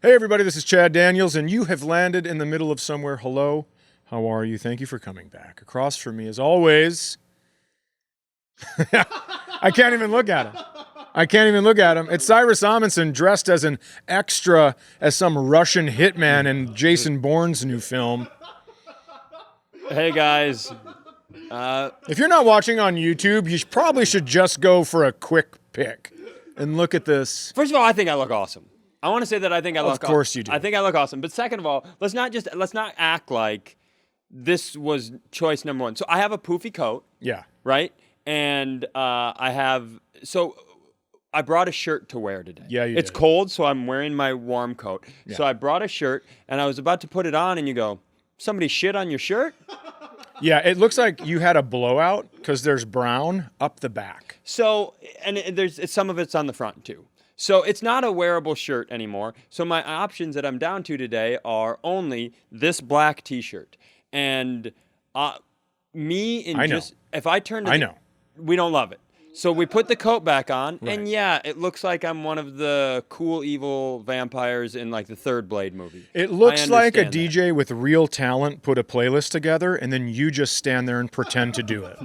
Hey everybody, this is Chad Daniels, and you have landed in the middle of somewhere. Hello, how are you? Thank you for coming back. Across from me, as always, I can't even look at him. It's Cyrus Amundson dressed as an extra, as some Russian hitman in Jason Bourne's new film. Hey guys. If you're not watching on YouTube, you probably should just go for a quick pick and look at this. First of all, I think I look awesome. I want to say that I think I look awesome. Of course you do. I think I look awesome. But second of all, let's not act like this was choice number one. So I have a poofy coat. Yeah. Right? And I brought a shirt to wear today. Yeah, It's did. cold, so I'm wearing my warm coat. Yeah. So I brought a shirt, and I was about to put it on, and you go, somebody shit on your shirt? Yeah, it looks like you had a blowout because there's brown up the back. So, and some of it's on the front too. So it's not a wearable shirt anymore. So my options that I'm down to today are only this black T-shirt. And if I turn to we don't love it. So we put the coat back on, right. And yeah, it looks like I'm one of the cool evil vampires in like the third Blade movie. It looks like a DJ with real talent put a playlist together, and then you just stand there and pretend to do it.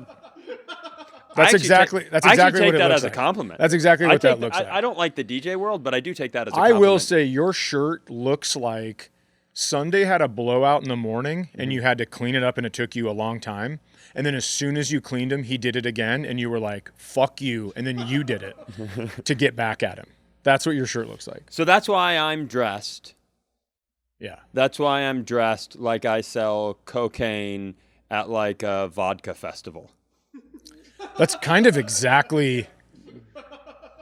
That's exactly what it looks like. I actually take that as a compliment. That's exactly what that looks like. I don't like the DJ world, but I do take that as a I compliment. will say your shirt looks like Sunday had a blowout in the morning, and you had to clean it up, and it took you a long time. And then as soon as you cleaned him, he did it again, and you were like, fuck you, and then you did it to get back at him. That's what your shirt looks like. So that's why I'm dressed. Yeah. That's why I'm dressed like I sell cocaine at like a vodka festival. That's kind of exactly...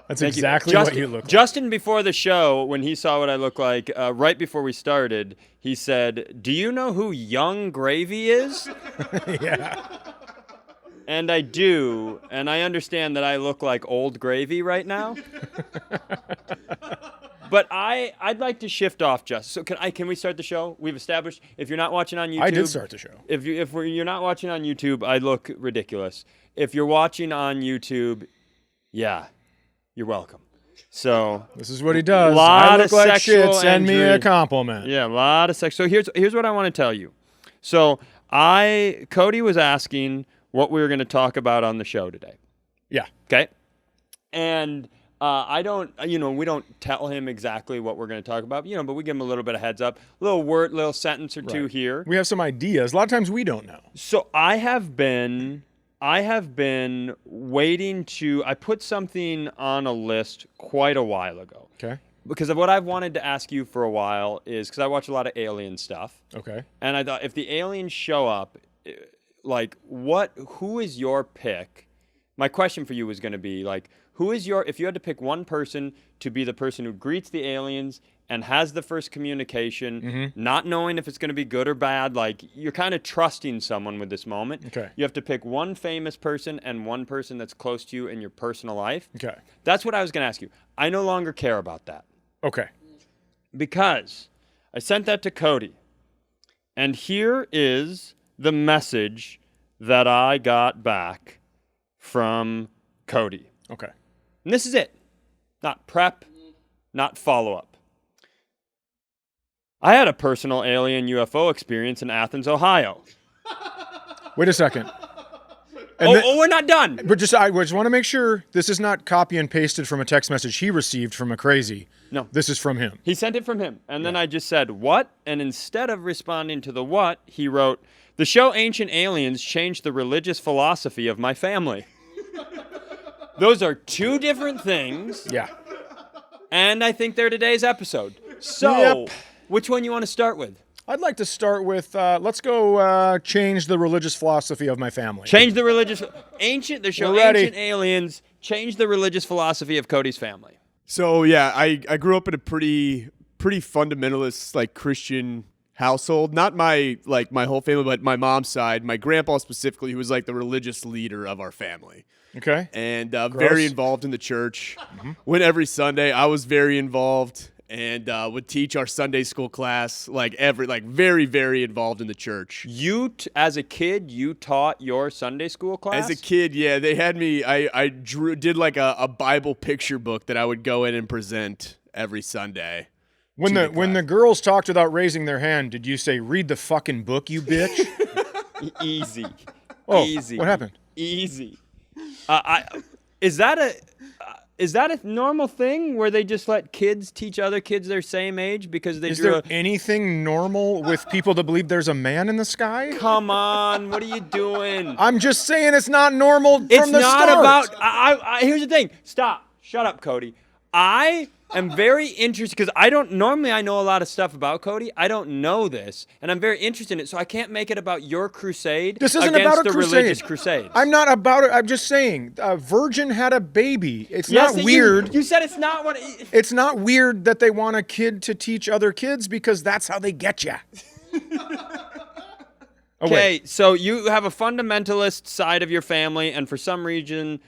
That's exactly what you look like. Justin, before the show, when he saw what I look like, right before we started, he said, "Do you know who Young Gravy is?" Yeah. And I do, and I understand that I look like old gravy right now. But I'd like to shift off, Justin. So can we start the show? We've established, if you're not watching on YouTube... I did start the show. If you're not watching on YouTube, I look ridiculous. If you're watching on YouTube, yeah... You're welcome. So this is what he does. I look like shit. Send me a compliment. Yeah, a lot of sex. So here's what I want to tell you. So Cody was asking what we were going to talk about on the show today. Yeah. Okay. And we don't tell him exactly what we're going to talk about, but we give him a little bit of heads up, little sentence or two here. We have some ideas. A lot of times we don't know. So I have been waiting I put something on a list quite a while ago. Okay. Because of what I've wanted to ask you for a while is, because I watch a lot of alien stuff. Okay. And I thought, if the aliens show up, like, who is your pick? My question for you was going to be, like, if you had to pick one person to be the person who greets the aliens and has the first communication, not knowing if it's going to be good or bad, like, you're kind of trusting someone with this moment. Okay. You have to pick one famous person and one person that's close to you in your personal life. Okay. That's what I was going to ask you. I no longer care about that. Okay. Because I sent that to Cody. And here is the message that I got back from Cody. Okay. And this is it. Not prep, not follow-up. I had a personal alien UFO experience in Athens, Ohio. Wait a second. We're not done. But I just want to make sure this is not copy and pasted from a text message he received from a crazy. No. This is from him. He sent it from him. And then I just said, what? And instead of responding to the what, he wrote, the show Ancient Aliens changed the religious philosophy of my family. Those are two different things. Yeah. And I think they're today's episode. So, which one you want to start with? I'd like to start with, let's go change the religious philosophy of my family. Change the religious... Ancient Aliens changed the religious philosophy of Cody's family. So, yeah, I grew up in a pretty fundamentalist, like, Christian household. Not my whole family, but my mom's side. My grandpa specifically, who was, like, the religious leader of our family. Okay. And very involved in the church. Went every Sunday. I was very involved. And would teach our Sunday school class, very, very involved in the church. As a kid, you taught your Sunday school class? As a kid, yeah, they had me. I did like a Bible picture book that I would go in and present every Sunday. When the girls talked without raising their hand, did you say, "Read the fucking book, you bitch"? Easy. Oh, Easy. what happened? Easy. Is that a normal thing where they just let kids teach other kids their same age because they Is drew there anything normal with people that believe there's a man in the sky? Come on, what are you doing? I'm just saying it's not normal It's from the not start. about. Here's the thing. Stop. Shut up, Cody. I am very interested because I know a lot of stuff about Cody. I don't know this, and I'm very interested in it. So I can't make it about your crusade. This isn't against about a the crusade. religious crusades. I'm not about it. I'm just saying, a virgin had a baby. It's not weird. You said it's not what. It's not weird that they want a kid to teach other kids because that's how they get you. Okay, so you have a fundamentalist side of your family, and for some reason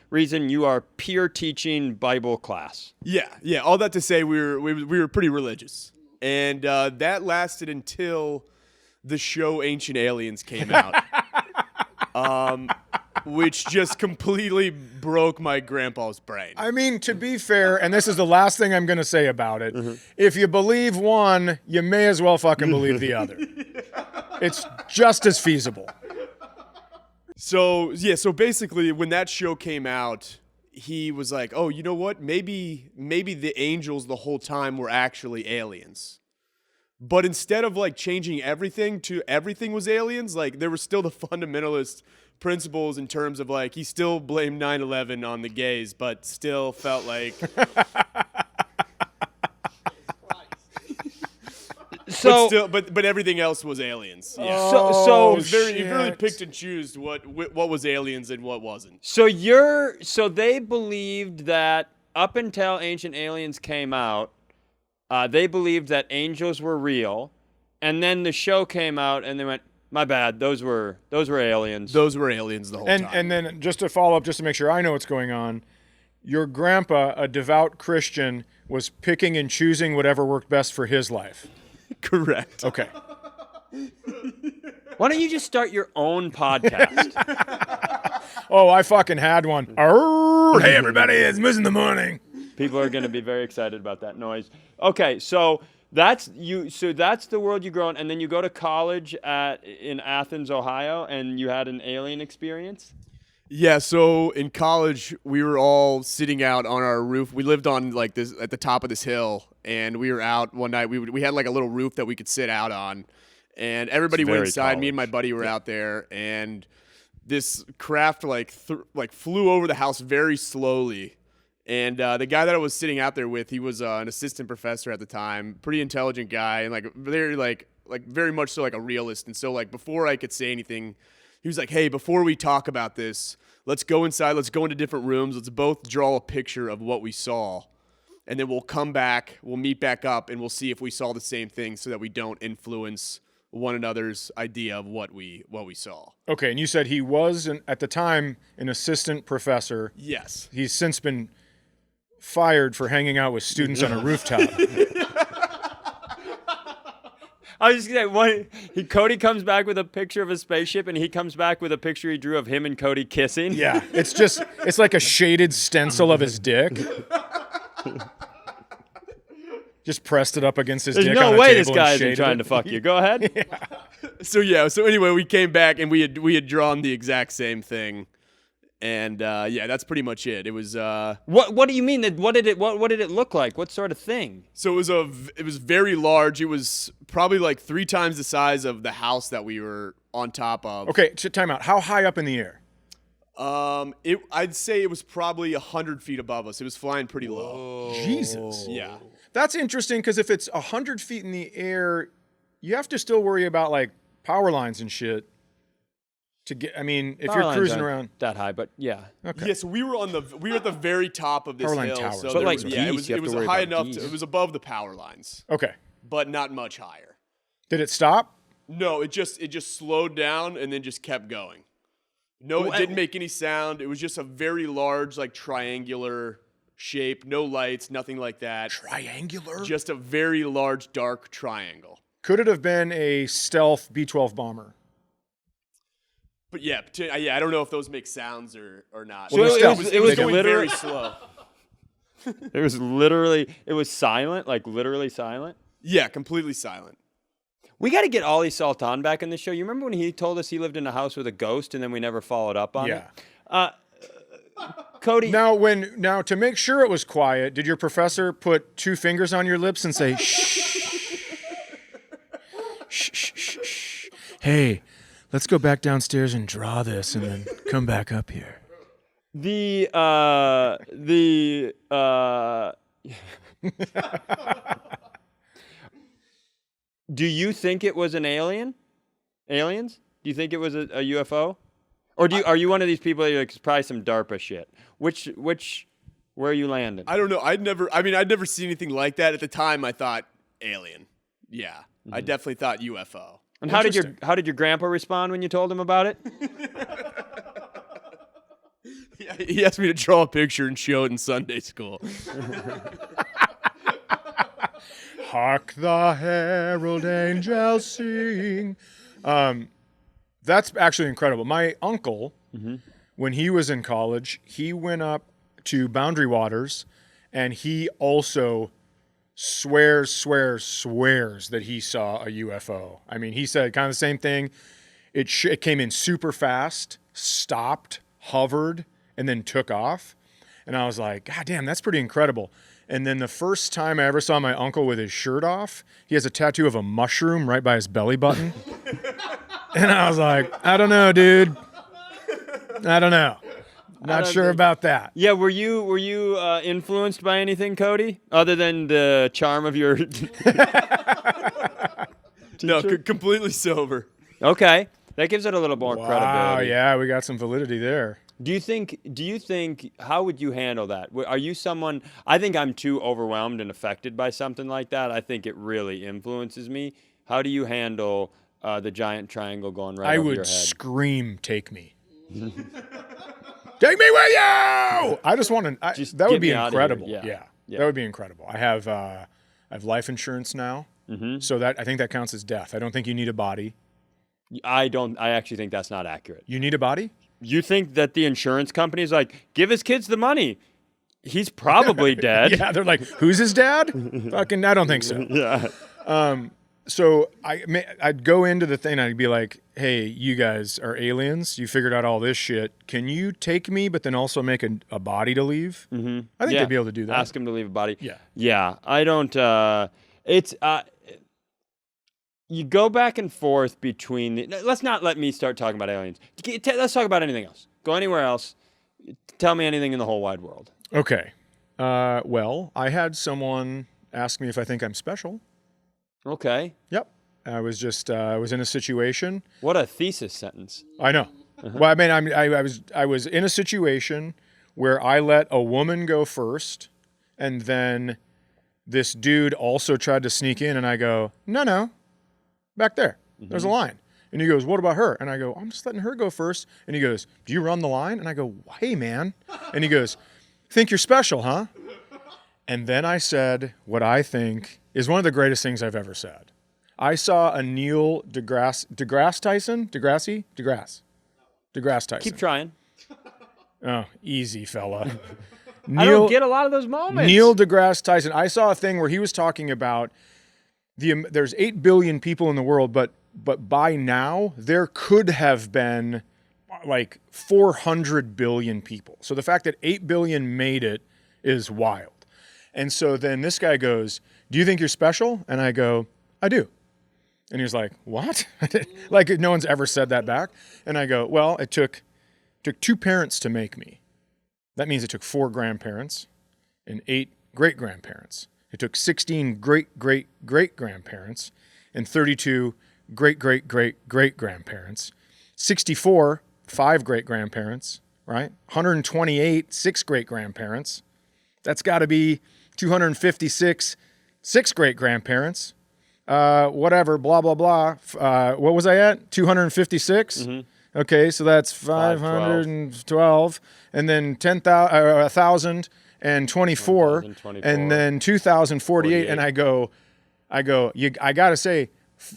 you are peer teaching Bible class. Yeah. All that to say, we were pretty religious, and that lasted until the show Ancient Aliens came out, which just completely broke my grandpa's brain. I mean, to be fair, and this is the last thing I'm going to say about it, if you believe one, you may as well fucking believe the other. It's just as feasible. So basically, when that show came out, he was like, "Oh, you know what? Maybe the angels the whole time were actually aliens." But instead of like changing everything to everything was aliens, like there were still the fundamentalist principles in terms of like he still blamed 9/11 on the gays, but still felt like but everything else was aliens. Yeah. So it was he really picked and chose what was aliens and what wasn't. So they believed that up until Ancient Aliens came out, they believed that angels were real, and then the show came out and they went, "My bad, those were aliens." Those were aliens the whole time. And then just to follow up, just to make sure I know what's going on, your grandpa, a devout Christian, was picking and choosing whatever worked best for his life. Correct. Okay. Why don't you just start your own podcast? Oh, I fucking had one. Arr, hey, everybody, it's Moose in the Morning. People are going to be very excited about that noise. Okay, so that's you. So that's the world you grow in, and then you go to college in Athens, Ohio, and you had an alien experience. Yeah, so in college, we were all sitting out on our roof. We lived on like this at the top of this hill, and we were out one night. We had like a little roof that we could sit out on, and everybody went inside. College. Me and my buddy were out there, and this craft flew over the house very slowly. And the guy that I was sitting out there with, he was an assistant professor at the time, pretty intelligent guy, and very much so like a realist. And so like before I could say anything, he was like, "Hey, before we talk about this, let's go inside. Let's go into different rooms. Let's both draw a picture of what we saw. And then we'll come back, we'll meet back up, and we'll see if we saw the same thing so that we don't influence one another's idea of what we saw." Okay, and you said he was, at the time, an assistant professor. Yes. He's since been fired for hanging out with students on a rooftop. I was just gonna say, Cody comes back with a picture of a spaceship, and he comes back with a picture he drew of him and Cody kissing. Yeah, it's like a shaded stencil of his dick. Just pressed it up against his dick on a table. There's no way this and guy isn't shaded trying it. to fuck you. Go ahead. Yeah. So anyway, we came back and we had drawn the exact same thing. And that's pretty much it. It was What do you mean? What did it look like? What sort of thing? So it was very large. It was probably like 3 times the size of the house that we were on top of. Okay, time out. How high up in the air? I'd say it was probably 100 feet above us. It was flying pretty low. Jesus. Yeah. That's interesting because if it's 100 feet in the air, you have to still worry about like power lines and shit. To get, I mean, if you're cruising around that high, but yeah. Okay. Yeah, so we were at the very top of this Power line hill. towers. So But there like was, geese, you have it was to worry high about enough. geese. It was above the power lines, Okay. but not much higher. Did it stop? No, it just slowed down and then just kept going. No, it didn't make any sound. It was just a very large, like triangular shape. No lights, nothing like that. Triangular? Just a very large, dark triangle. Could it have been a stealth B-12 bomber? But yeah, I don't know if those make sounds or not. Well, it was going literally very slow. it was silent, like literally silent. Yeah, completely silent. We got to get Ollie Sultan back on the show. You remember when he told us he lived in a house with a ghost, and then we never followed up on it? Cody. Now to make sure it was quiet, did your professor put 2 fingers on your lips and say, shh, shh, shh, shh, shh. Hey, let's go back downstairs and draw this and then come back up here. Do you think it was an alien? Aliens? Do you think it was a UFO? Or are you one of these people that you're like, it's probably some DARPA shit? Where are you landing? I don't know. I'd never seen anything like that. At the time, I thought alien. Yeah, I definitely thought UFO. And how did your grandpa respond when you told him about it? He asked me to draw a picture and show it in Sunday school. Hark the herald angels sing. That's actually incredible. My uncle, when he was in college, he went up to Boundary Waters, and he also swears that he saw a UFO. I mean, he said kind of the same thing. It came in super fast, stopped, hovered, and then took off. And I was like, God damn, that's pretty incredible. And then the first time I ever saw my uncle with his shirt off, he has a tattoo of a mushroom right by his belly button. And I was like, I don't know, dude. I don't know. Not sure about that. Yeah, were you influenced by anything, Cody, other than the charm of your? No, completely sober. Okay, that gives it a little more credibility. Yeah, we got some validity there. Do you think? How would you handle that? Are you someone? I think I'm too overwhelmed and affected by something like that. I think it really influences me. How do you handle the giant triangle going right over your head? I would scream, "Take me! Take me with you!" I just want to. That would be incredible. Yeah, that would be incredible. I have life insurance now, so that I think that counts as death. I don't think you need a body. I actually think that's not accurate. You need a body? You think that the insurance company is like, give his kids the money? He's probably dead. Yeah, they're like, who's his dad? Fucking, I don't think so. Yeah. So I'd go into the thing and I'd be like, hey, you guys are aliens. You figured out all this shit. Can you take me, but then also make a body to leave? Mm-hmm. I think they'd be able to do that. Ask him to leave a body. Yeah. Yeah. I don't. You go back and forth between let's not let me start talking about aliens. Let's talk about anything else. Go anywhere else. Tell me anything in the whole wide world. Okay. Well, I had someone ask me if I think I'm special. Okay. Yep. I was in a situation. What a thesis sentence. I know. Well, I mean, I was in a situation where I let a woman go first, and then this dude also tried to sneak in, and I go, no. Back there. There's a line. And he goes, what about her? And I go, I'm just letting her go first. And he goes, do you run the line? And I go, hey, man. And he goes, think you're special, huh? And then I said what I think is one of the greatest things I've ever said. I saw a Neil deGrasse Tyson. Keep trying. Oh, easy, fella. I don't get a lot of those moments. Neil deGrasse Tyson. I saw a thing where he was talking about there's 8 billion people in the world, but by now there could have been like 400 billion people. So the fact that 8 billion made it is wild. And so then this guy goes, do you think you're special? And I go, I do. And he was like, what? Like no one's ever said that back. And I go, well, it took 2 parents to make me. That means it took 4 grandparents and 8 great-grandparents. It took 16 great-great-great-grandparents and 32 great-great-great-great-grandparents, 64 5 great-grandparents, right? 128 6 great-grandparents. That's got to be 256 6 great-grandparents. Whatever, blah, blah, blah. What was I at? 256? Mm-hmm. Okay, so that's 512. And then 1,000. And 24, and then 2048, and I go, I gotta say,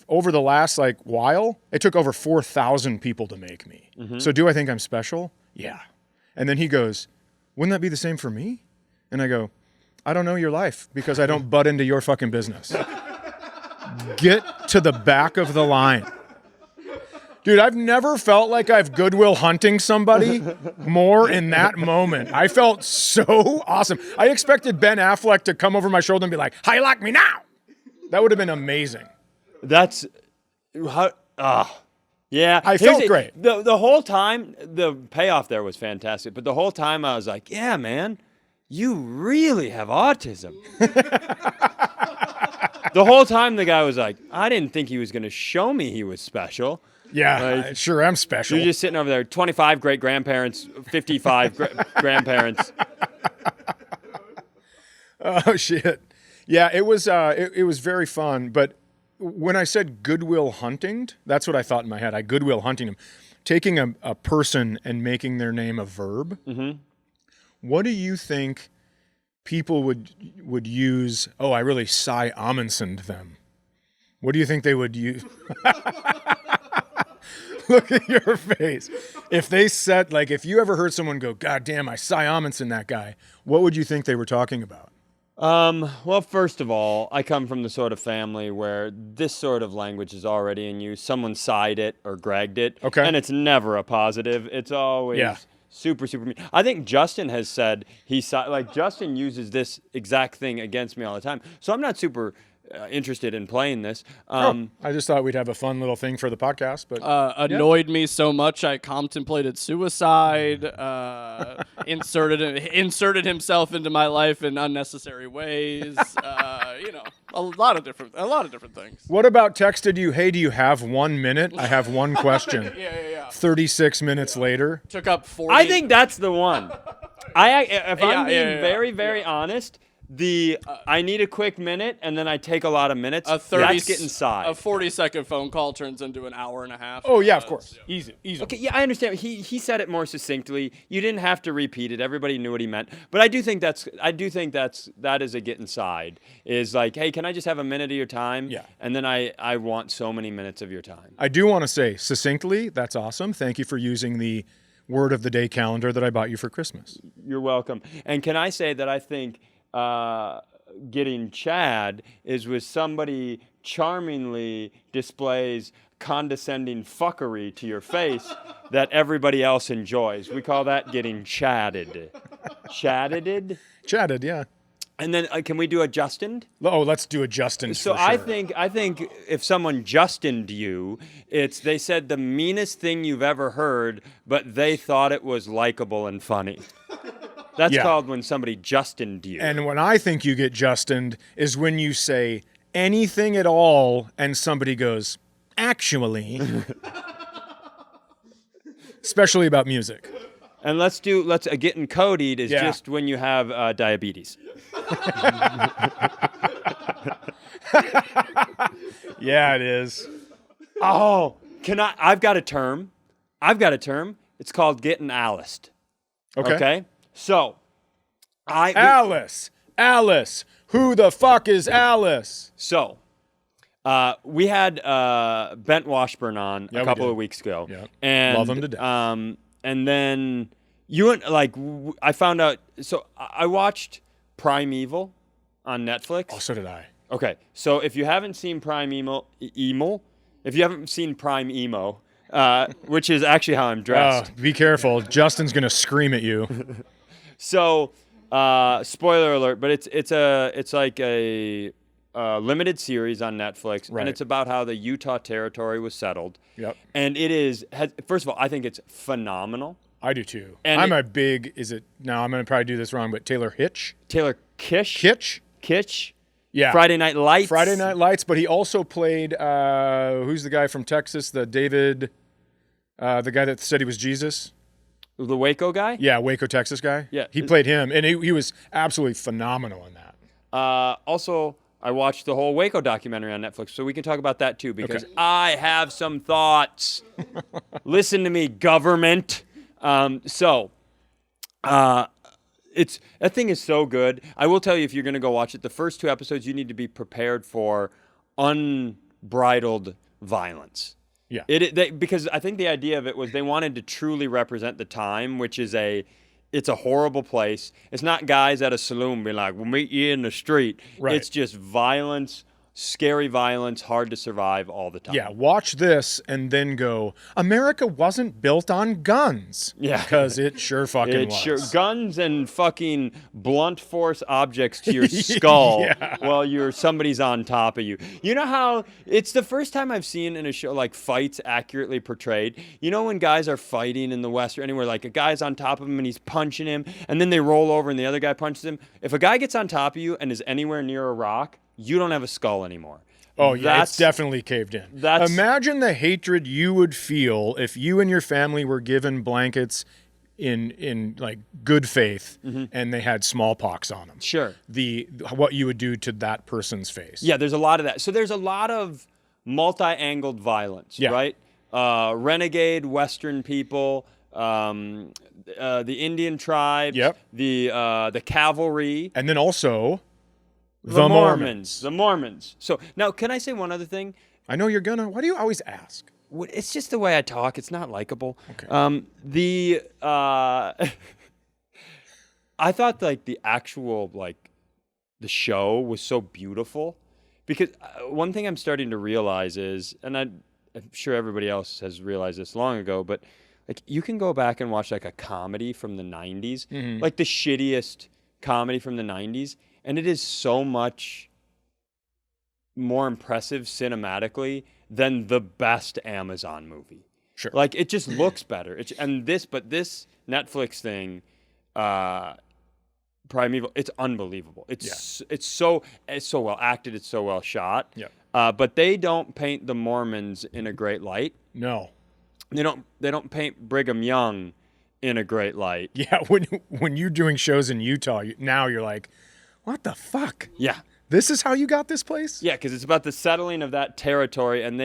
over the last while, it took over 4,000 people to make me. Mm-hmm. So do I think I'm special? Yeah. And then he goes, wouldn't that be the same for me? And I go, I don't know your life because I don't butt into your fucking business. Get to the back of the line. Dude, I've never felt like I've Goodwill Hunting somebody more in that moment. I felt so awesome. I expected Ben Affleck to come over my shoulder and be like, "How you like me now?" That would have been amazing. That's how. Yeah, I felt great. The whole time, the payoff there was fantastic. But the whole time, I was like, "Yeah, man, you really have autism." The whole time, the guy was like, "I didn't think he was going to show me he was special." Yeah, Like, I sure am special. You're just sitting over there, 25 great grandparents, 55 grandparents. Oh shit! Yeah, it was very fun. But when I said Goodwill Hunting, that's what I thought in my head. I Goodwill Hunting him, taking a person and making their name a verb. Mm-hmm. What do you think people would use? Oh, I really Cy Amundsoned them. What do you think they would use? Look at your face. If they said, like, if you ever heard someone go, "God damn, I Cy Amundson that guy," what would you think they were talking about? Well, first of all, I come from the sort of family where this sort of language is already in use. Someone sighed it or gragged it. Okay. And it's never a positive. It's always super, super mean. I think Justin has said Justin uses this exact thing against me all the time. So I'm not super interested in playing this. I just thought we'd have a fun little thing for the podcast, but annoyed me so much I contemplated suicide. Inserted himself into my life in unnecessary ways. A lot of different things. What about texted you, "Hey, do you have 1 minute? I have one question." Yeah. 36 minutes later. Took up 40. I think that's the one. If I'm being very, very honest, I need a quick minute, and then I take a lot of minutes. That's getting side. A 40-second phone call turns into an hour and a half. Oh, yeah, of course. Easy. Okay, yeah, I understand. He said it more succinctly. You didn't have to repeat it. Everybody knew what he meant. But I do think that is a get inside. Is like, "Hey, can I just have a minute of your time?" Yeah. And then I want so many minutes of your time. I do want to say, succinctly, that's awesome. Thank you for using the word of the day calendar that I bought you for Christmas. You're welcome. And can I say that I think getting Chad is with somebody charmingly displays condescending fuckery to your face that everybody else enjoys. We call that getting chatted. Chatted? Chatted, yeah. And then can we do a Justin? Oh, let's do a Justin. So for sure. I think if someone Justined you, they said the meanest thing you've ever heard, but they thought it was likable and funny. That's called when somebody Justined you. And when I think you get Justined is when you say anything at all and somebody goes, "Actually." Especially about music. And let's getting Cody'd is just when you have diabetes. Yeah, it is. Oh, I've got a term. It's called getting Aliced. Okay? So, Alice. Who the fuck is Alice? So, we had Bent Washburn on a couple of weeks ago. Yeah. And, love him to death. And then I found out. So I watched Primeval on Netflix. Oh, so did I. Okay, so if you haven't seen Prime Emo, which is actually how I'm dressed. Be careful. Justin's going to scream at you. So, spoiler alert, but it's like a limited series on Netflix, Right. and it's about how the Utah Territory was settled. Yep. And first of all, I think it's phenomenal. I do too. And I'm I'm going to probably do this wrong, but Taylor Kitsch? Yeah. Friday Night Lights, but he also played, who's the guy from Texas? The David, the guy that said he was Jesus? The Waco guy? Yeah, Waco, Texas guy. Yeah. He played him, and he was absolutely phenomenal in that. Also, I watched the whole Waco documentary on Netflix, so we can talk about that too, because Okay. I have some thoughts. Listen to me, government. That thing is so good. I will tell you, if you're going to go watch it, the first 2 episodes, you need to be prepared for unbridled violence. Yeah. Because I think the idea of it was they wanted to truly represent the time, which is it's a horrible place. It's not guys at a saloon being like, "We'll meet you in the street." Right. It's just violence scary violence, hard to survive all the time. Yeah, watch this and then go, America wasn't built on guns. Yeah. Because it sure fucking was. Sure, guns and fucking blunt force objects to your skull Yeah. while somebody's on top of you. You know how it's the first time I've seen in a show like fights accurately portrayed. You know when guys are fighting in the West or anywhere, like a guy's on top of him and he's punching him, and then they roll over and the other guy punches him. If a guy gets on top of you and is anywhere near a rock, you don't have a skull anymore. Oh, yeah, it's definitely caved in. Imagine the hatred you would feel if you and your family were given blankets in like good faith and they had smallpox on them. Sure. What you would do to that person's face. Yeah, there's a lot of that. So there's a lot of multi-angled violence, right? Renegade Western people, the Indian tribes, the cavalry. And then also the Mormons. The Mormons. So now, can I say one other thing? I know you're gonna. Why do you always ask? It's just the way I talk. It's not likable. Okay. I thought like the actual like the show was so beautiful because one thing I'm starting to realize is, and I'm sure everybody else has realized this long ago, but like you can go back and watch like a comedy from the 90s, like the shittiest comedy from the 90s, and it is so much more impressive cinematically than the best Amazon movie. Sure. Like it just looks better. But this Netflix thing, Primeval, it's unbelievable. It's so well acted. It's so well shot. Yeah. But they don't paint the Mormons in a great light. No. They don't paint Brigham Young in a great light. Yeah. When you're doing shows in Utah, now you're like, what the fuck? Yeah. This is how you got this place? Yeah, because it's about the settling of that territory, and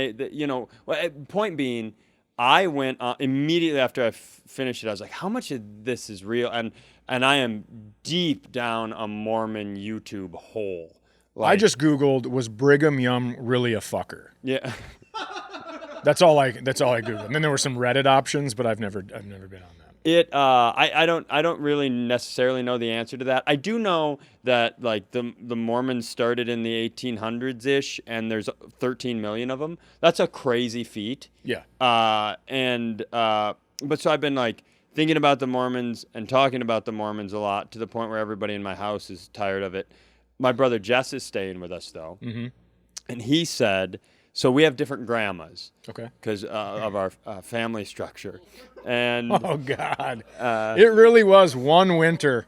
point being, I went immediately after I finished it. I was like, how much of this is real? And I am deep down a Mormon YouTube hole. I just Googled, was Brigham Young really a fucker? Yeah. That's all I Googled. And then there were some Reddit options, but I've never been on that. I don't really necessarily know the answer to that. I do know that like the Mormons started in the 1800s ish, and there's 13 million of them. That's a crazy feat. Yeah. But so I've been like thinking about the Mormons and talking about the Mormons a lot to the point where everybody in my house is tired of it. My brother Jess is staying with us though, and he said. So we have different grandmas, okay, because of our family structure, and oh god, it really was one winter,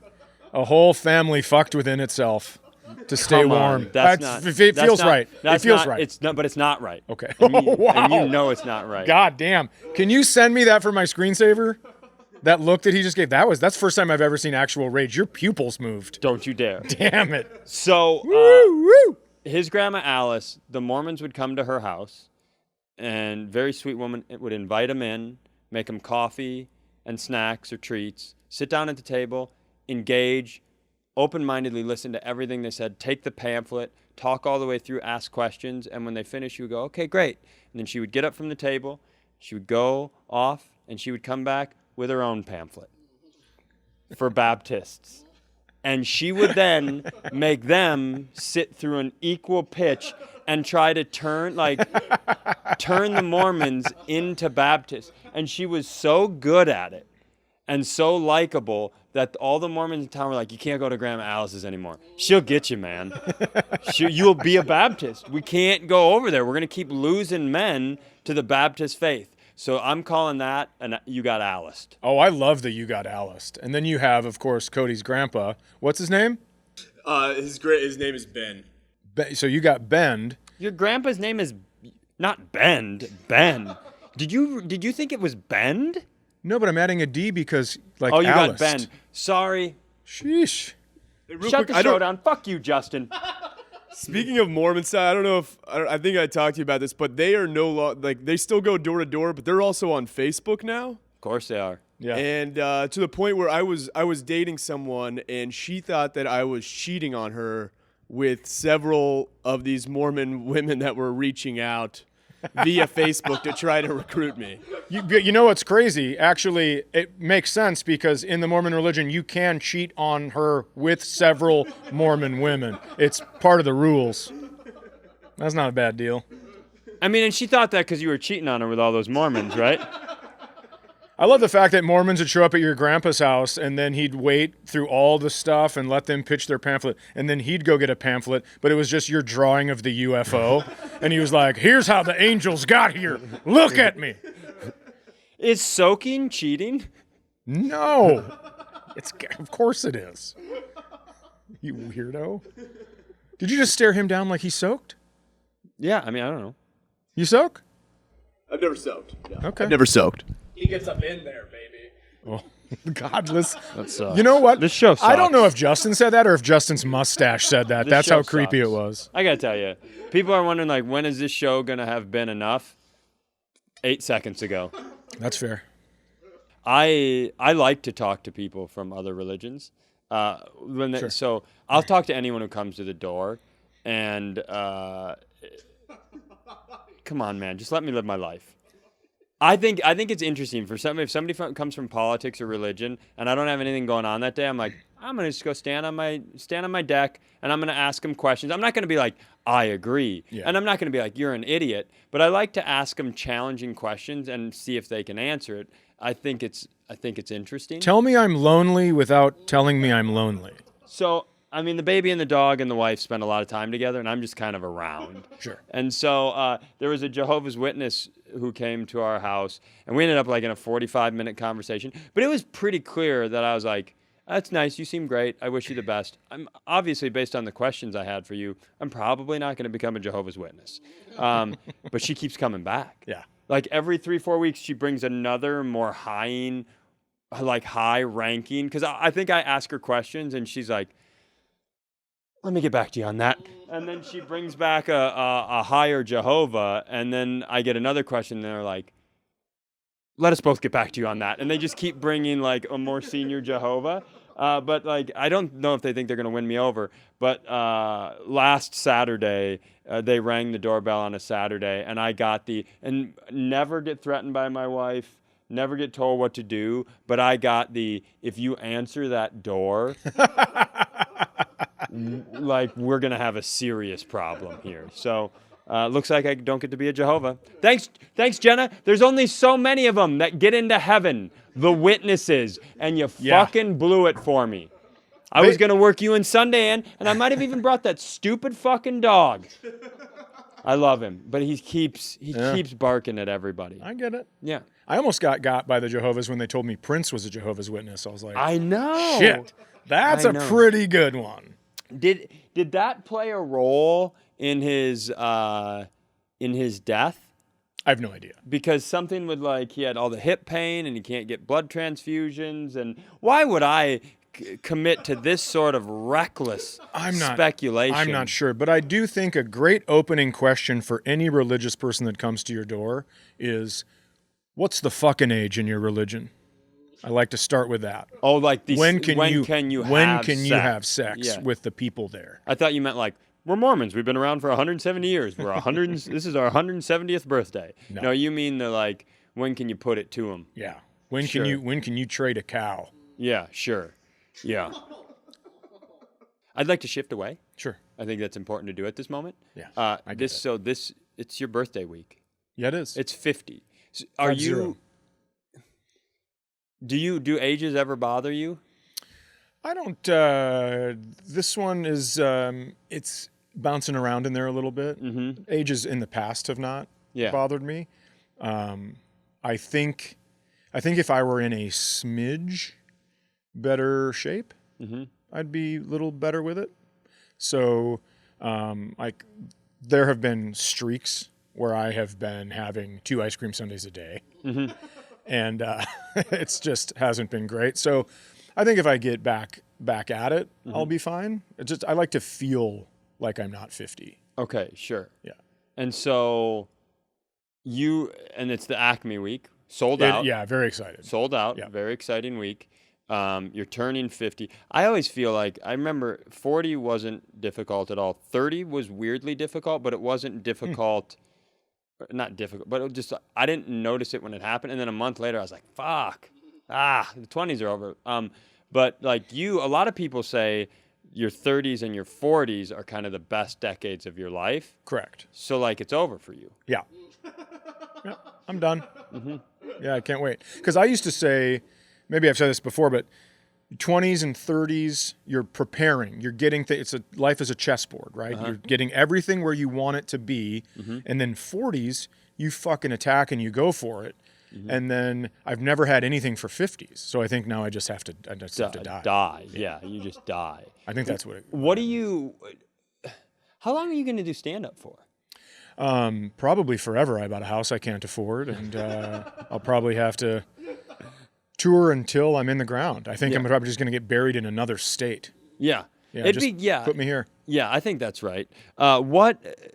a whole family fucked within itself to stay warm. It feels right. It feels right. It's not, but it's not right. Okay, wow. And you know it's not right. God damn! Can you send me that for my screensaver? That look that he just gave. That's the first time I've ever seen actual rage. Your pupils moved. Don't you dare! Damn it! So. Woo! His grandma Alice, the Mormons would come to her house, and very sweet woman would invite him in, make him coffee and snacks or treats, sit down at the table, engage, open-mindedly listen to everything they said, take the pamphlet, talk all the way through, ask questions, and when they finish, she would go, okay, great. And then she would get up from the table, she would go off, and she would come back with her own pamphlet for Baptists. And she would then make them sit through an equal pitch and try to turn the Mormons into Baptists. And she was so good at it and so likable that all the Mormons in town were like, you can't go to Grandma Alice's anymore. She'll get you, man. You'll be a Baptist. We can't go over there. We're going to keep losing men to the Baptist faith. So I'm calling that, and you got Aliced. Oh, I love that you got Aliced. And then you have, of course, Cody's grandpa. What's his name? His name is Ben. So you got Bend. Your grandpa's name is not Bend. Ben. Did you think it was Bend? No, but I'm adding a D because you Aliced. Got Ben. Sorry. Sheesh. Hey, Shut the show down. Fuck you, Justin. Speaking of Mormon side, I think I talked to you about this, but they are they still go door to door, but they're also on Facebook now. Of course they are. Yeah. And to the point where I was dating someone, and she thought that I was cheating on her with several of these Mormon women that were reaching out via Facebook to try to recruit me. You know what's crazy? Actually, it makes sense because in the Mormon religion, you can cheat on her with several Mormon women. It's part of the rules. That's not a bad deal. I mean, and she thought that because you were cheating on her with all those Mormons, right? I love the fact that Mormons would show up at your grandpa's house and then he'd wait through all the stuff and let them pitch their pamphlet. And then he'd go get a pamphlet, but it was just your drawing of the UFO. And he was like, here's how the angels got here. Look at me. Is soaking cheating? No. Of course it is. You weirdo. Did you just stare him down like he soaked? Yeah, I mean, I don't know. You soak? I've never soaked. No. Okay. I've never soaked. He gets up in there, baby. Oh, God, listen. That sucks. You know what? This show sucks. I don't know if Justin said that or if Justin's mustache said that. This That's show how creepy sucks. it was. I gotta tell you, people are wondering, like, when is this show gonna have been enough? 8 seconds ago. That's fair. I like to talk to people from other religions. So I'll talk to anyone who comes to the door, and come on, man, just let me live my life. I think it's interesting for if somebody comes from politics or religion, and I don't have anything going on that day. I'm like, I'm gonna just go stand on my deck, and I'm gonna ask them questions. I'm not gonna be like, I agree, and I'm not gonna be like, you're an idiot. But I like to ask them challenging questions and see if they can answer it. I think it's interesting. Tell me I'm lonely without telling me I'm lonely. So, I mean, the baby and the dog and the wife spend a lot of time together, and I'm just kind of around. Sure. And so there was a Jehovah's Witness who came to our house, and we ended up like in a 45-minute conversation. But it was pretty clear that I was like, that's nice. You seem great. I wish you the best. I'm obviously, based on the questions I had for you, I'm probably not going to become a Jehovah's Witness. But she keeps coming back. Yeah. Like every 3-4 weeks, she brings another more high ranking. Because I think I ask her questions, and she's like, let me get back to you on that. And then she brings back a higher Jehovah, and then I get another question, and they're like, let us both get back to you on that. And they just keep bringing like a more senior Jehovah. But like, I don't know if they think they're going to win me over. But last Saturday, they rang the doorbell on a Saturday, and I got and never get threatened by my wife, never get told what to do. But I got if you answer that door, like, we're going to have a serious problem here. So looks like I don't get to be a Jehovah. Thanks, Jenna. There's only so many of them that get into heaven, the witnesses, and you fucking blew it for me. I was going to work you and Sunday in, and I might have even brought that stupid fucking dog. I love him, but he keeps barking at everybody. I get it. Yeah. I almost got by the Jehovah's when they told me Prince was a Jehovah's Witness. I was like, I know. shit, that's I a know. pretty good one. Did that play a role in his death? I have no idea. Because something with he had all the hip pain and he can't get blood transfusions, and why would I commit to this sort of reckless speculation? I'm not sure, but I do think a great opening question for any religious person that comes to your door is, what's the fucking age in your religion? I like to start with that. Oh, like these, when can you have sex Yeah. with the people there? I thought you meant like, we're Mormons. We've been around for 170 years. We're 100. This is our 170th birthday. No, you mean when can you put it to them? Yeah. When can you trade a cow? Yeah, sure. Yeah. I'd like to shift away. Sure. I think that's important to do at this moment. Yeah. It's your birthday week. Yeah, it is. It's 50. So are you? Do ages ever bother you? I don't. This one is it's bouncing around in there a little bit. Mm-hmm. Ages in the past have not bothered me. I think if I were in a smidge better shape, I'd be a little better with it. So, there have been streaks where I have been having 2 ice cream sundaes a day, and it's just hasn't been great. So, I think if I get back at it, I'll be fine. I like to feel like I'm not 50. Okay, sure. Yeah. And so it's the Acme week, sold out. Yeah, very excited. Sold out. Yeah. Very exciting week. You're turning 50. I always feel like, I remember 40 wasn't difficult at all. 30 was weirdly difficult, but it wasn't difficult. Not difficult, but I didn't notice it when it happened. And then a month later, I was like, fuck. The 20s are over. But a lot of people say your 30s and your 40s are kind of the best decades of your life. Correct. So like it's over for you. Yeah. Yeah, I'm done. Yeah, I can't wait. Because I used to say, maybe I've said this before, but 20s and 30s, you're preparing. You're getting life is a chessboard, right? You're getting everything where you want it to be, and then 40s, you fucking attack and you go for it. And then I've never had anything for 50s, so I think now I just have to die. Die. Yeah, you just die. I think that's what. What do you? How long are you going to do stand up for? Probably forever. I bought a house I can't afford, and I'll probably have to tour until I'm in the ground. I think I'm probably just going to get buried in another state. Yeah. Yeah, put me here. Yeah, I think that's right.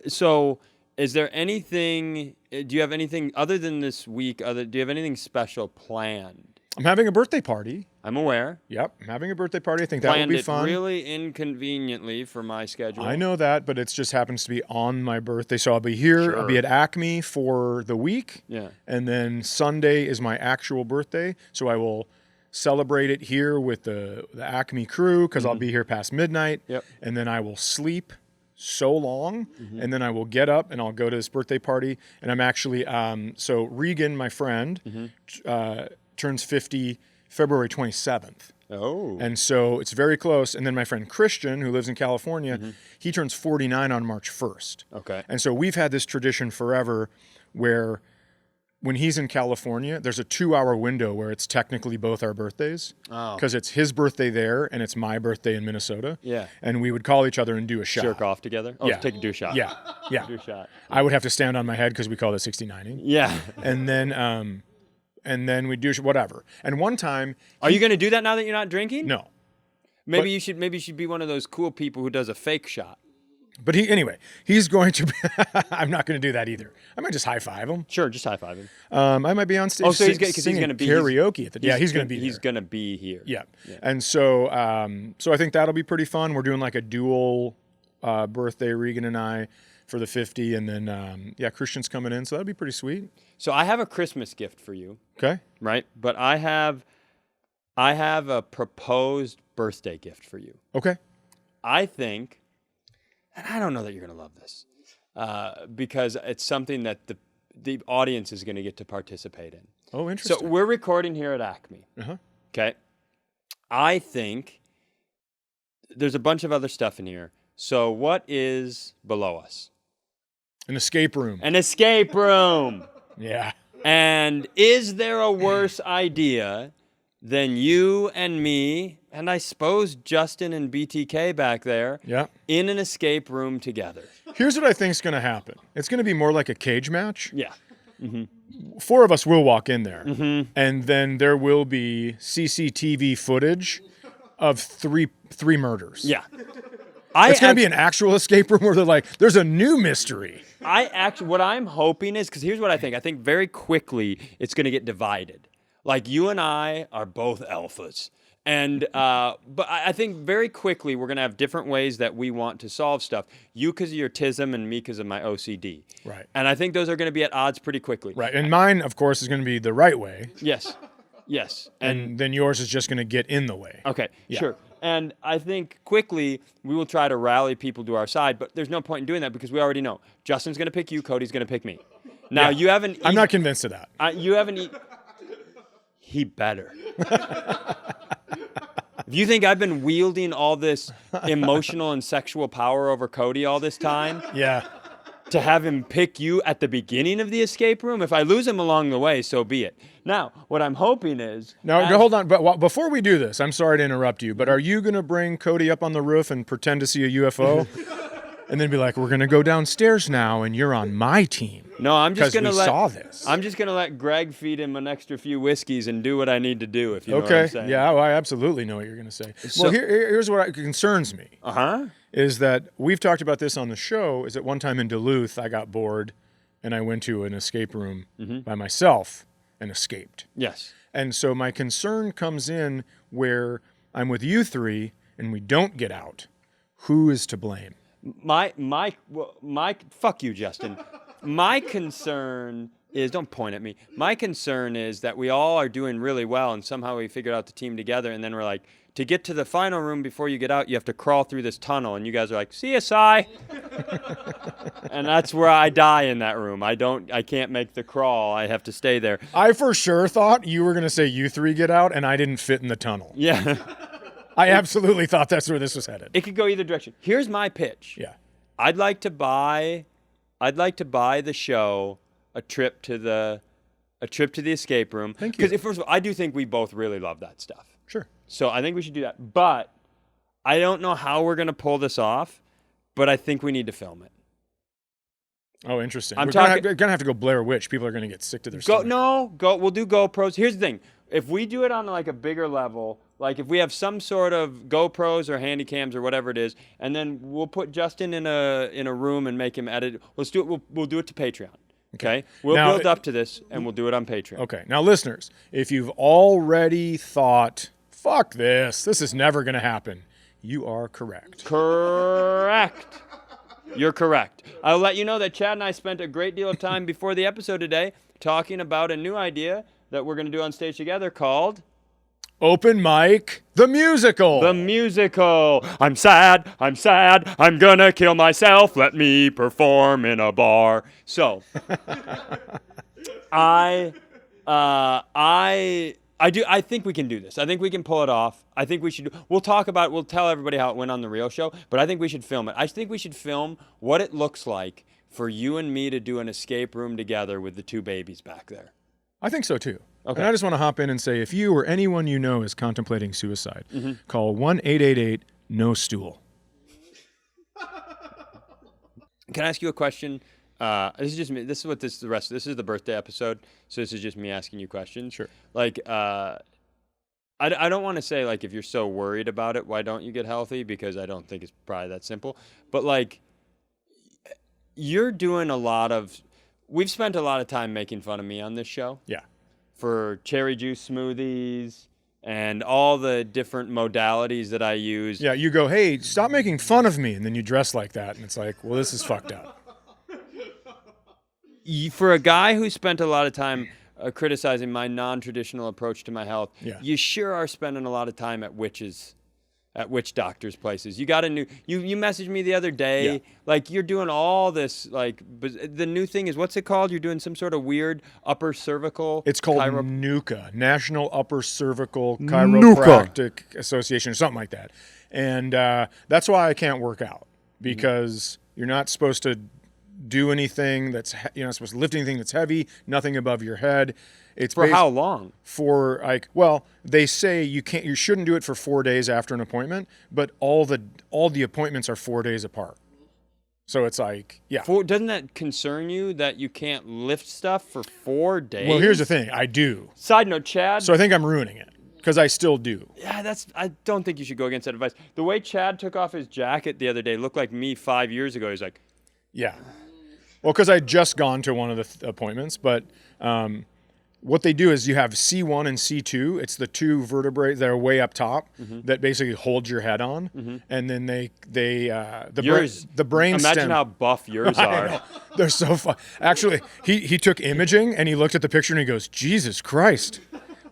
So is there anything, do you have anything other than this week, do you have anything special planned? I'm having a birthday party. I'm aware. Yep, I'm having a birthday party. I think that will Planned be it fun. really inconveniently for my schedule. I know that, but it just happens to be on my birthday. So I'll be here. Sure. I'll be at Acme for the week. Yeah. And then Sunday is my actual birthday. So I will celebrate it here with the Acme crew because I'll be here past midnight. Yep. And then I will sleep so long, and then I will get up and I'll go to this birthday party. And I'm actually, so Regan, my friend, turns 50 February 27th. Oh. And so it's very close. And then my friend Christian, who lives in California, he turns 49 on March 1st. Okay. And so we've had this tradition forever where when he's in California, there's a 2-hour window where it's technically both our birthdays. Oh. Because it's his birthday there and it's my birthday in Minnesota. Yeah. And we would call each other and do a shot. Jerk off together? Oh, Yeah. do a shot. Yeah. Yeah. Do a shot. I would have to stand on my head because we call it 69ing. Yeah. And then we do whatever. And one time, Are you going to do that now that you're not drinking? no. Maybe you should be one of those cool people who does a fake shot. But he's going to be, I'm not going to do that either. I might just high five him. Sure, just high five him. I might be on stage Oh, so he's singing going to be karaoke at the, he's going to be He's there. going to be here. Yeah. And so I think that'll be pretty fun. We're doing like a dual birthday, Regan and I, for the 50. And then, Christian's coming in. So that'll be pretty sweet. So I have a Christmas gift for you. Okay. Right? But I have a proposed birthday gift for you. Okay. I think, and I don't know that you're going to love this, because it's something that the audience is going to get to participate in. Oh, interesting. So we're recording here at Acme. Uh-huh. Okay. I think there's a bunch of other stuff in here. So what is below us? An escape room. An escape room. Yeah. And is there a worse idea than you and me, and I suppose Justin and BTK back there, Yeah. in an escape room together? Here's what I think is going to happen. It's going to be more like a cage match. Yeah. 4 of us will walk in there, and then there will be CCTV footage of three murders. Yeah. It's going to be an actual escape room where they're like, there's a new mystery. What I'm hoping is, because here's what I think. I think very quickly it's going to get divided. Like you and I are both alphas. And but I think very quickly we're going to have different ways that we want to solve stuff. You because of your TISM and me because of my OCD. Right. And I think those are going to be at odds pretty quickly. Right. And mine, of course, is going to be the right way. Yes. Yes. And then yours is just going to get in the way. Okay, Yeah. sure. And I think quickly we will try to rally people to our side, but there's no point in doing that because we already know Justin's going to pick you, Cody's going to pick me. Now Yeah. you haven't. I'm not convinced of that. You haven't. He better. If you think I've been wielding all this emotional and sexual power over Cody all this time, Yeah. to have him pick you at the beginning of the escape room, if I lose him along the way, so be it. Now, what I'm hoping is... Now, hold on. But before we do this, I'm sorry to interrupt you, but are you going to bring Cody up on the roof and pretend to see a UFO? And then be like, we're going to go downstairs now, and you're on my team. No, I'm just going to let... saw this. I'm just going to let Greg feed him an extra few whiskeys and do what I need to do, if you know what I'm Okay. saying. Yeah, well, I absolutely know what you're going to say. So- Well, here's what concerns me. Uh-huh. Is that we've talked about this on the show, is that one time in Duluth, I got bored, and I went to an escape room by myself and escaped. Yes. And so my concern comes in where I'm with you three, and we don't get out. Who is to blame? My fuck you, Justin. My concern is, don't point at me. My concern is that we all are doing really well, and somehow we figured out the team together, and then we're like, to get to the final room before you get out, you have to crawl through this tunnel, and you guys are like, see ya, Cy. And that's where I die in that room. I can't make the crawl. I have to stay there. I for sure thought you were going to say you three get out, and I didn't fit in the tunnel. Yeah. I absolutely thought that's where this was headed. It could go either direction. Here's my pitch. Yeah. I'd like to buy the show a trip to the escape room. Thank you. Because first of all, I do think we both really love that stuff. Sure. So I think we should do that. But I don't know how we're going to pull this off, but I think we need to film it. Oh, interesting. We're going to have to go Blair Witch. People are going to get sick to their stomach. We'll do GoPros. Here's the thing. If we do it on like a bigger level, like if we have some sort of GoPros or handy cams or whatever it is, and then we'll put Justin in a room and make him edit. Let's do it. We'll do it to Patreon. Okay? We'll build up to this, and we'll do it on Patreon. Okay. Now, listeners, if you've already thought, fuck this is never going to happen, you are correct. Correct. You're correct. I'll let you know that Chad and I spent a great deal of time before the episode today talking about a new idea that we're going to do on stage together called Open Mic, the musical. The musical. I'm sad, I'm gonna kill myself, let me perform in a bar. So, I think we can do this. I think we can pull it off. I think we should, we'll tell everybody how it went on the real show, but I think we should film it. I think we should film what it looks like for you and me to do an escape room together with the two babies back there. I think so too. Okay. And I just want to hop in and say, if you or anyone you know is contemplating suicide, call 1-888-NO-STOOL. Can I ask you a question? This is just me. This is this is the birthday episode, so this is just me asking you questions. Sure. Like, I don't want to say, like, if you're so worried about it, why don't you get healthy? Because I don't think it's probably that simple. But, like, you're doing we've spent a lot of time making fun of me on this show. Yeah. For cherry juice smoothies and all the different modalities that I use. Yeah, you go, hey, stop making fun of me, and then you dress like that, and it's like, well, this is fucked up. For a guy who spent a lot of time criticizing my non-traditional approach to my health, you sure are spending a lot of time at witch doctors' places. You got a new. You messaged me the other day. Like, you're doing all this. Like, but the new thing is, what's it called? You're doing some sort of weird upper cervical. It's called NUCA, National Upper Cervical Chiropractic Association, or something like that. And that's why I can't work out, because you're not supposed to do anything you're not supposed to lift anything that's heavy, nothing above your head. It's for how long? For they say you shouldn't do it for 4 days after an appointment, but all the appointments are 4 days apart. So it's like, yeah. Doesn't that concern you that you can't lift stuff for 4 days? Well, here's the thing, I do. Side note, Chad. So I think I'm ruining it, because I still do. Yeah, I don't think you should go against that advice. The way Chad took off his jacket the other day looked like me 5 years ago. He's like, yeah. Well, because I'd just gone to one of the appointments, but what they do is you have C1 and C2. It's the two vertebrae that are way up top that basically hold your head on, and then the brain Imagine stem. how buff yours are. They're so fun. Actually, he took imaging and he looked at the picture and he goes, Jesus Christ.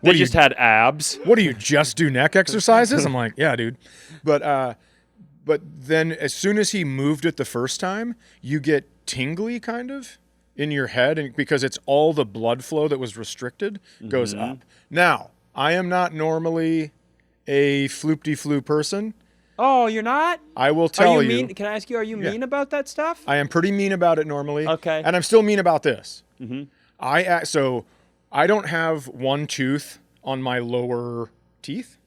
They just had abs. What do you just do neck exercises? I'm like, yeah, dude. But then as soon as he moved it the first time, you get tingly kind of in your head, and because it's all the blood flow that was restricted goes up. Now, I am not normally a floop-de-flu person. Oh, you're not? I will tell you. Mean? Can I ask you, are you mean about that stuff? I am pretty mean about it normally. Okay. And I'm still mean about this. So I don't have one tooth on my lower teeth.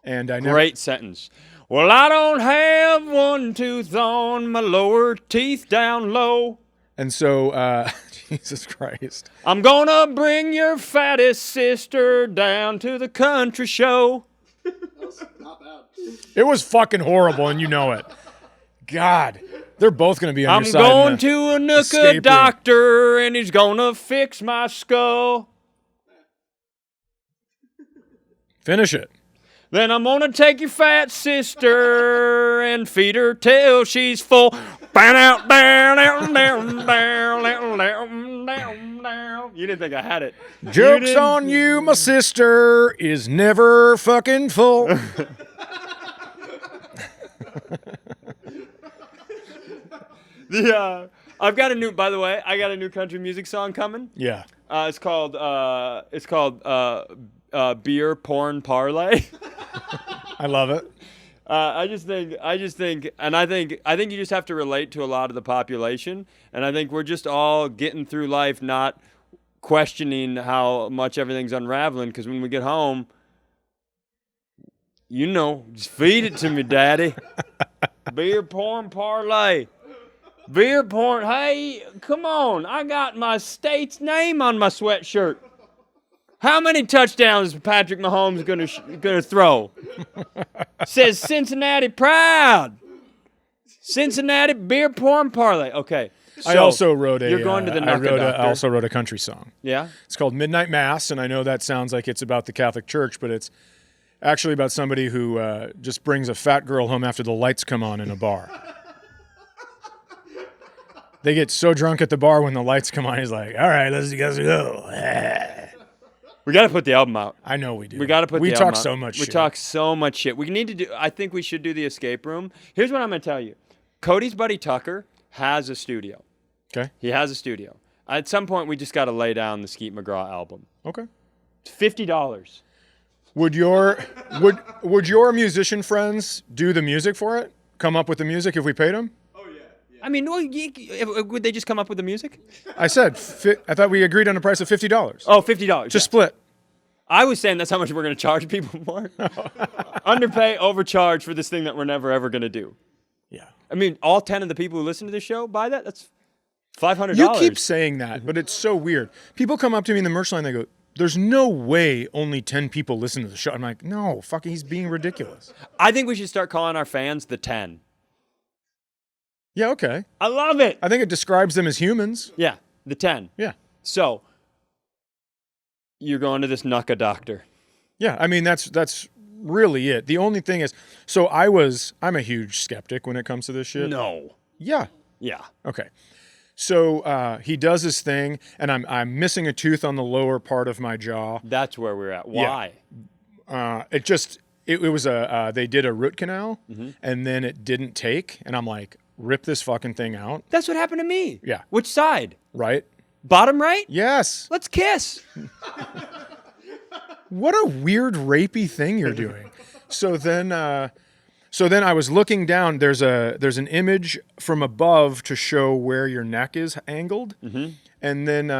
And I never. Great sentence. Well, I don't have one tooth on my lower teeth down low. And so, Jesus Christ. I'm gonna bring your fattest sister down to the country show. That was not bad. It was fucking horrible, and you know it. God, they're both going to be on your side. I'm going to a NUCA doctor, and he's gonna fix my skull. Finish it. Then I'm gonna take your fat sister and feed her till she's full. You didn't think I had it. Joke's on you, my sister is never fucking full. I've got a new. By the way, I got a new country music song coming. Yeah. It's called Beer Porn Parlay. I love it. I just think, and I think you just have to relate to a lot of the population, and I think we're just all getting through life not questioning how much everything's unraveling, because when we get home, just feed it to me, Daddy. Beer porn parlay. Beer porn. Hey, come on! I got my state's name on my sweatshirt. How many touchdowns is Patrick Mahomes gonna throw? Says Cincinnati proud. Cincinnati beer porn parlay. Okay. So I also wrote a. You're going to the I also wrote a country song. Yeah. It's called Midnight Mass, and I know that sounds like it's about the Catholic Church, but it's actually about somebody who just brings a fat girl home after the lights come on in a bar. They get so drunk at the bar when the lights come on. He's like, "All right, let's go." We got to put the album out. I know we do. We got to put. We the talk album out. so much. We shit. talk so much shit. We need to do. I think we should do the escape room. Here's what I'm gonna tell you. Cody's buddy Tucker has a studio. Okay. He has a studio. At some point, we just got to lay down the Skeet McGraw album. Okay. It's $50. Would your musician friends do the music for it? Come up with the music if we paid them? I mean, would they just come up with the music? I said, I thought we agreed on a price of $50. Oh, $50. Just split. I was saying that's how much we're going to charge people for. Underpay, overcharge for this thing that we're never, ever going to do. Yeah. I mean, all 10 of the people who listen to this show buy that? That's $500. You keep saying that, but it's so weird. People come up to me in the merch line, they go, "There's no way only 10 people listen to the show." I'm like, no, fucking, he's being ridiculous. I think we should start calling our fans the 10. Yeah, okay. I love it. I think it describes them as humans. Yeah, the 10. Yeah. So, you're going to this knucka doctor. Yeah, I mean, that's really it. The only thing is, so I'm a huge skeptic when it comes to this shit. No. Yeah. Yeah. Okay. So he does his thing, and I'm missing a tooth on the lower part of my jaw. That's where we're at. Why? It was they did a root canal, and then it didn't take, and I'm like, rip this fucking thing out. That's what happened to me. Yeah. Which side? Right? Bottom right? Yes. Let's kiss. What a weird rapey thing you're doing. So then I was looking down. There's an image from above to show where your neck is angled, and then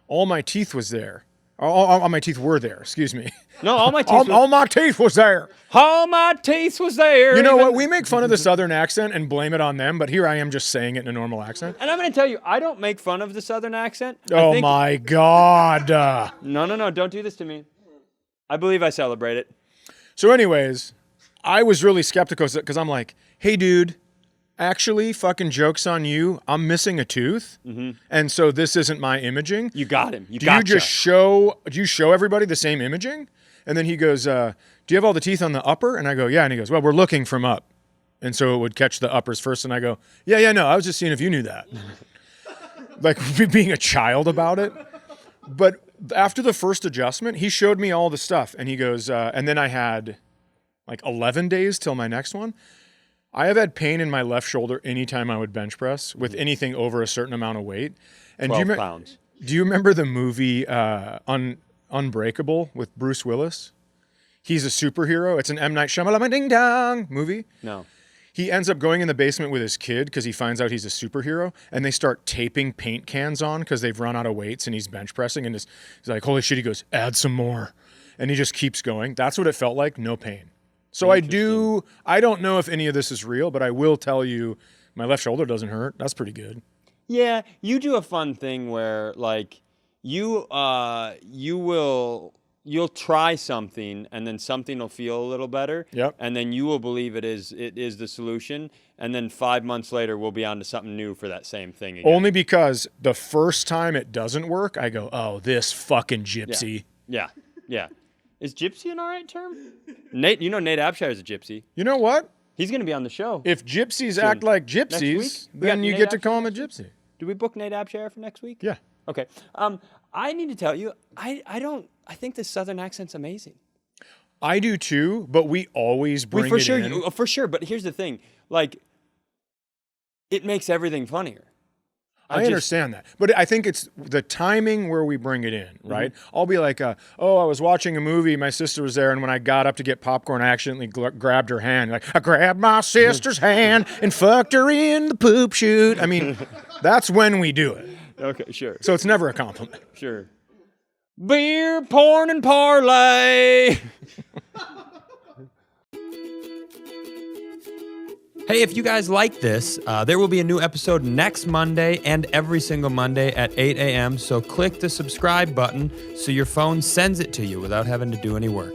all my teeth was there. All my teeth were there. Excuse me. No, all my teeth. all my teeth was there. All my teeth was there. You know what? We make fun of the Southern accent and blame it on them, but here I am just saying it in a normal accent. And I'm going to tell you, I don't make fun of the Southern accent. Oh my God. No, don't do this to me. I believe I celebrate it. So anyways, I was really skeptical because I'm like, hey, dude, actually, fucking joke's on you. I'm missing a tooth. And so this isn't my imaging. You got him. Do you show everybody the same imaging? And then he goes, do you have all the teeth on the upper? And I go, yeah. And he goes, well, we're looking from up. And so it would catch the uppers first. And I go, yeah, no, I was just seeing if you knew that. Like being a child about it. But after the first adjustment, he showed me all the stuff. And he goes, and then I had like 11 days till my next one. I have had pain in my left shoulder anytime I would bench press with anything over a certain amount of weight. And 12 pounds. Do you remember the movie Unbreakable with Bruce Willis? He's a superhero. It's an M. Night Shyamalan ding dong movie. No. He ends up going in the basement with his kid because he finds out he's a superhero, and they start taping paint cans on because they've run out of weights, and he's bench pressing, and he's like, holy shit, he goes, add some more. And he just keeps going. That's what it felt like, no pain. So I don't know if any of this is real, but I will tell you my left shoulder doesn't hurt. That's pretty good. Yeah, you do a fun thing where like you'll try something and then something will feel a little better. Yep. And then you will believe it is the solution. And then 5 months later we'll be on to something new for that same thing again. Only because the first time it doesn't work, I go, oh, this fucking gypsy. Yeah. Is gypsy an all right term? Nate Abshire is a gypsy. You know what? He's going to be on the show. If gypsies act like gypsies, then you get to call him a gypsy. Do we book Nate Abshire for next week? Yeah. Okay. I need to tell you, I think the Southern accent's amazing. I do too, but we always bring it in. For sure. But here's the thing, like, it makes everything funnier. I understand that. But I think it's the timing where we bring it in, right? I'll be like, I was watching a movie. My sister was there. And when I got up to get popcorn, I accidentally grabbed her hand. Like, I grabbed my sister's hand and fucked her in the poop chute. I mean, that's when we do it. Okay, sure. So it's never a compliment. Sure. Beer, porn, and parlay. Hey, if you guys like this, there will be a new episode next Monday and every single Monday at 8 a.m. So click the subscribe button so your phone sends it to you without having to do any work.